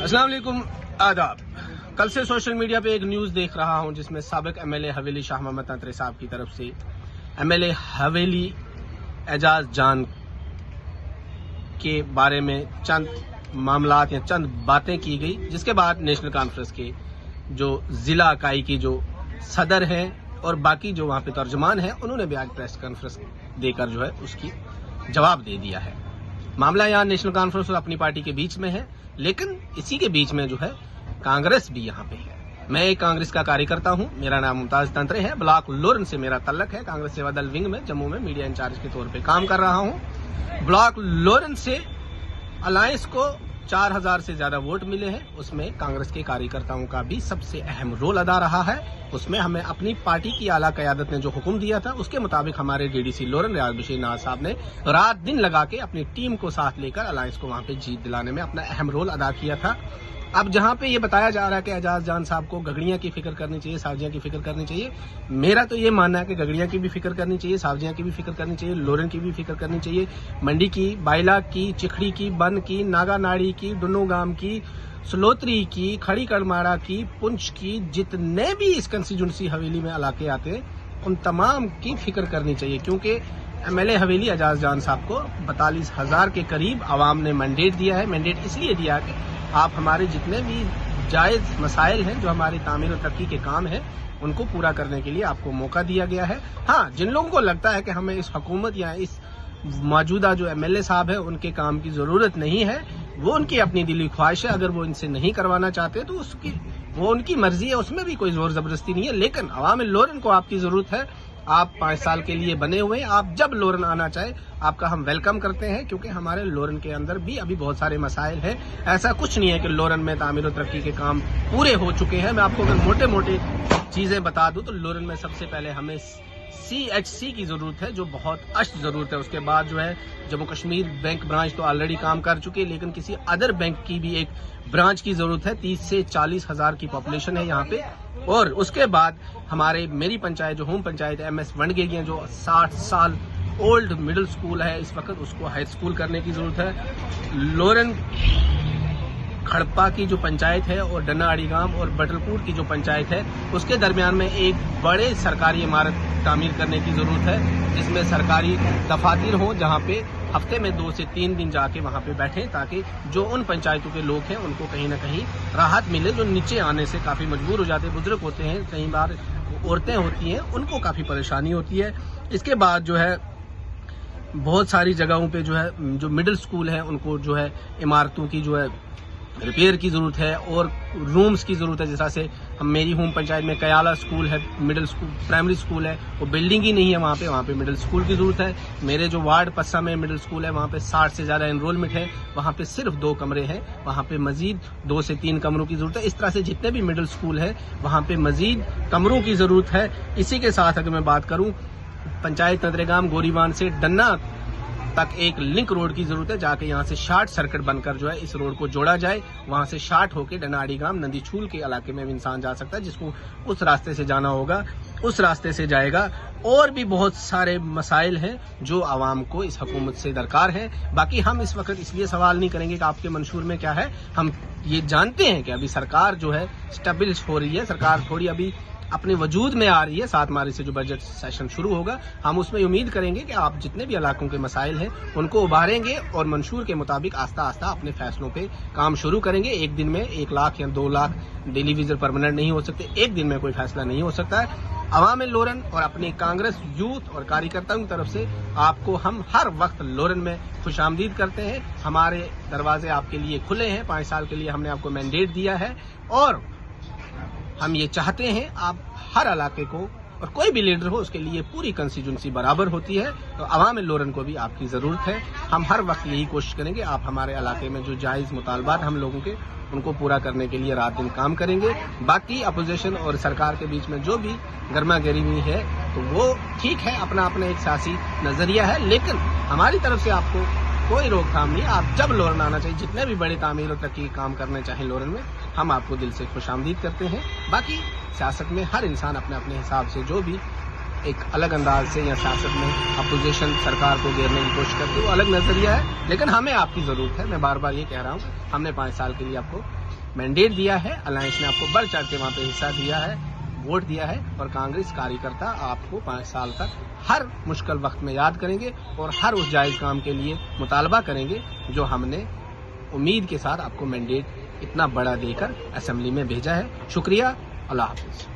अस्सलाम वालेकुम, आदाब। कल से सोशल मीडिया पे एक न्यूज़ देख रहा हूं जिसमें साबिक एमएलए हवेली शाह मोहम्मद तंत्रे साहब की तरफ से एमएलए हवेली एजाज जान के बारे में चंद मामलात या चंद बातें की गई, जिसके बाद नेशनल कॉन्फ्रेंस के जो जिला इकाई की जो सदर हैं और बाकी जो वहां पे तर्जुमान हैं, उन्होंने भी आज प्रेस कॉन्फ्रेंस देकर जो है उसकी जवाब दे दिया है। मामला यहाँ नेशनल कॉन्फ्रेंस और अपनी पार्टी के बीच में है, लेकिन इसी के बीच में जो है कांग्रेस भी यहाँ पे है। मैं एक कांग्रेस का कार्यकर्ता हूँ, मेरा नाम मुमताज तंत्रे है, ब्लॉक लोरन से मेरा तल्लक है। कांग्रेस सेवा दल विंग में जम्मू में मीडिया इंचार्ज के तौर पे काम कर रहा हूँ। ब्लॉक लोरन से अलायंस को 4000 से ज्यादा वोट मिले हैं, उसमें कांग्रेस के कार्यकर्ताओं का भी सबसे अहम रोल अदा रहा है। उसमें हमें अपनी पार्टी की आला क़यादत ने जो हुक्म दिया था उसके मुताबिक हमारे डीडीसी लोरन रियाज बशीर नाज साहब ने रात दिन लगा के अपनी टीम को साथ लेकर अलायंस को वहां पे जीत दिलाने में अपना अहम रोल अदा किया था। अब जहां पे ये बताया जा रहा है कि एजाज जान साहब को गगड़ियां की फिक्र करनी चाहिए, सावजियां की फिक्र करनी चाहिए, मेरा तो ये मानना है कि गगड़ियां की भी फिक्र करनी चाहिए, सावजियां की भी फिक्र करनी चाहिए, लोरन की भी फिक्र करनी चाहिए, मंडी की, बाइला की, चिखड़ी की, बन की, नागा नाड़ी की, डुन्नूगाम की, सलोत्री की, खड़ी कड़माड़ा की, पुंछ की, जितने भी इस कंस्टिट्यूंसी हवेली में इलाके आते हैं उन तमाम की फिक्र करनी चाहिए, क्योंकि एमएलए हवेली एजाज जान साहब को 42,000 के करीब आवाम ने मैंडेट दिया है। मैंडेट इसलिए दिया कि आप हमारे जितने भी जायज मसाइल हैं, जो हमारी तामीर और तरक्की के काम हैं, उनको पूरा करने के लिए आपको मौका दिया गया है। हाँ, जिन लोगों को लगता है कि हमें इस हुकूमत या इस मौजूदा जो एमएलए साहब है उनके काम की जरूरत नहीं है, वो उनकी अपनी दिली ख्वाहिश है। अगर वो इनसे नहीं करवाना चाहते तो वो उनकी मर्जी है, उसमें भी कोई जोर जबरदस्ती नहीं है। लेकिन अवाम लोरन को आपकी जरूरत है। आप 5 साल के लिए बने हुए हैं, आप जब लोरन आना चाहे आपका हम वेलकम करते हैं, क्योंकि हमारे लोरन के अंदर भी अभी बहुत सारे मसाइल हैं। ऐसा कुछ नहीं है कि लोरन में तामीर और तरक्की के काम पूरे हो चुके हैं। मैं आपको अगर मोटे मोटे चीजें बता दूं तो लोरन में सबसे पहले हमें CHC की जरूरत है, जो बहुत अष्ट जरूरत है। उसके बाद जो है जम्मू कश्मीर बैंक ब्रांच तो ऑलरेडी काम कर चुकी है, लेकिन किसी अदर बैंक की भी एक ब्रांच की जरूरत है। 30 से 40,000 की पॉपुलेशन है यहाँ पे। और उसके बाद हमारे मेरी पंचायत जो होम पंचायत है MS वनगेगियां, जो 60 साल ओल्ड मिडिल स्कूल है इस वक्त, उसको हाई स्कूल करने की जरूरत है। लोरन खड़पा की जो पंचायत है और डन्ना अड़ीगाम और बटलपुर की जो पंचायत है, उसके दरमियान में एक बड़े सरकारी इमारत तामीर करने की जरूरत है, जिसमें सरकारी दफातर हो, जहां पे हफ्ते में 2 से 3 दिन जाके वहां पे बैठे, ताकि जो उन पंचायतों के लोग हैं उनको कहीं ना कहीं राहत मिले, जो नीचे आने से काफी मजबूर हो जाते हैं। बुजुर्ग होते हैं, कई बार औरतें होती हैं, उनको काफी परेशानी होती है। इसके बाद जो है बहुत सारी जगहों पे जो है जो मिडिल स्कूल है उनको जो है इमारतों की जो है रिपेयर की जरूरत है और रूम्स की जरूरत है। जैसा से हम मेरी होम पंचायत में कयाला स्कूल है, मिडिल स्कूल प्राइमरी स्कूल है, वो बिल्डिंग ही नहीं है वहाँ पे मिडिल स्कूल की जरूरत है। मेरे जो वार्ड पस्सा में मिडिल स्कूल है, वहाँ पे 60 से ज्यादा एनरोलमेंट है, वहाँ पे सिर्फ 2 कमरे हैं, वहाँ पे मजीद 2 से 3 कमरों की जरूरत है। इस तरह से जितने भी मिडिल स्कूल है वहाँ पे मजीद कमरों की जरूरत है। इसी के साथ अगर मैं बात करूँ, पंचायत नदरेगाम गोरीवान से डन्ना तक एक लिंक रोड की जरूरत है, जाके यहाँ से शार्ट सर्किट बनकर जो है इस रोड को जोड़ा जाए। वहां से शार्ट होके डनाड़ीगाम नंदीछूल के इलाके में भी इंसान जा सकता है, जिसको उस रास्ते से जाना होगा उस रास्ते से जाएगा। और भी बहुत सारे मसाइल हैं जो आवाम को इस हुकूमत से दरकार है। बाकी हम इस वक्त इसलिए सवाल नहीं करेंगे कि आपके मंशूर में क्या है, हम ये जानते हैं कि अभी सरकार जो है स्टेबलिश हो रही है, सरकार थोड़ी अभी अपने वजूद में आ रही है। 7 मार्च से जो बजट सेशन शुरू होगा, हम उसमें उम्मीद करेंगे कि आप जितने भी इलाकों के मसाइल हैं उनको उभारेंगे और मंशूर के मुताबिक आस्ता आस्ता अपने फैसलों पे काम शुरू करेंगे। एक दिन में 1 लाख या 2 लाख डेली विजिट परमानेंट नहीं हो सकते, एक दिन में कोई फैसला नहीं हो सकता है। अवाम लोरन और अपनी कांग्रेस यूथ और कार्यकर्ताओं की तरफ से आपको हम हर वक्त लोरन में खुशामदीद करते हैं। हमारे दरवाजे आपके लिए खुले हैं। 5 साल के लिए हमने आपको मैंडेट दिया है और हम ये चाहते हैं आप हर इलाके को, और कोई भी लीडर हो उसके लिए पूरी कंस्टिट्यूंसी बराबर होती है, तो अवाम लोरन को भी आपकी जरूरत है। हम हर वक्त यही कोशिश करेंगे आप हमारे इलाके में जो जायज मुतालबात हम लोगों के, उनको पूरा करने के लिए रात दिन काम करेंगे। बाकी अपोजिशन और सरकार के बीच में जो भी गर्मा गर्मी है तो वो ठीक है, अपना अपना एक सियासी नजरिया है, लेकिन हमारी तरफ से आपको कोई रोकथाम नहीं। आप जब लोरन आना चाहिए, जितने भी बड़े तामीर और तरक्की काम करने चाहें लोरन में, हम आपको दिल से खुशामदीद करते हैं। बाकी सियासत में हर इंसान अपने अपने हिसाब से जो भी एक अलग अंदाज से या सियासत में अपोजिशन सरकार को घेरने की कोशिश करती है, वो अलग नजरिया है, लेकिन हमें आपकी जरूरत है। मैं बार बार ये कह रहा हूँ, हमने 5 साल के लिए आपको مینڈیٹ دیا ہے، الائنس نے آپ کو بڑھ چڑھ کے وہاں پہ حصہ دیا ہے، ووٹ دیا ہے، اور کانگریس کاریہ آپ کو 5 سال تک ہر مشکل وقت میں یاد کریں گے اور ہر اس جائز کام کے لیے مطالبہ کریں گے جو ہم نے امید کے ساتھ آپ کو مینڈیٹ اتنا بڑا دے کر اسمبلی میں بھیجا ہے۔ شکریہ، اللہ حافظ۔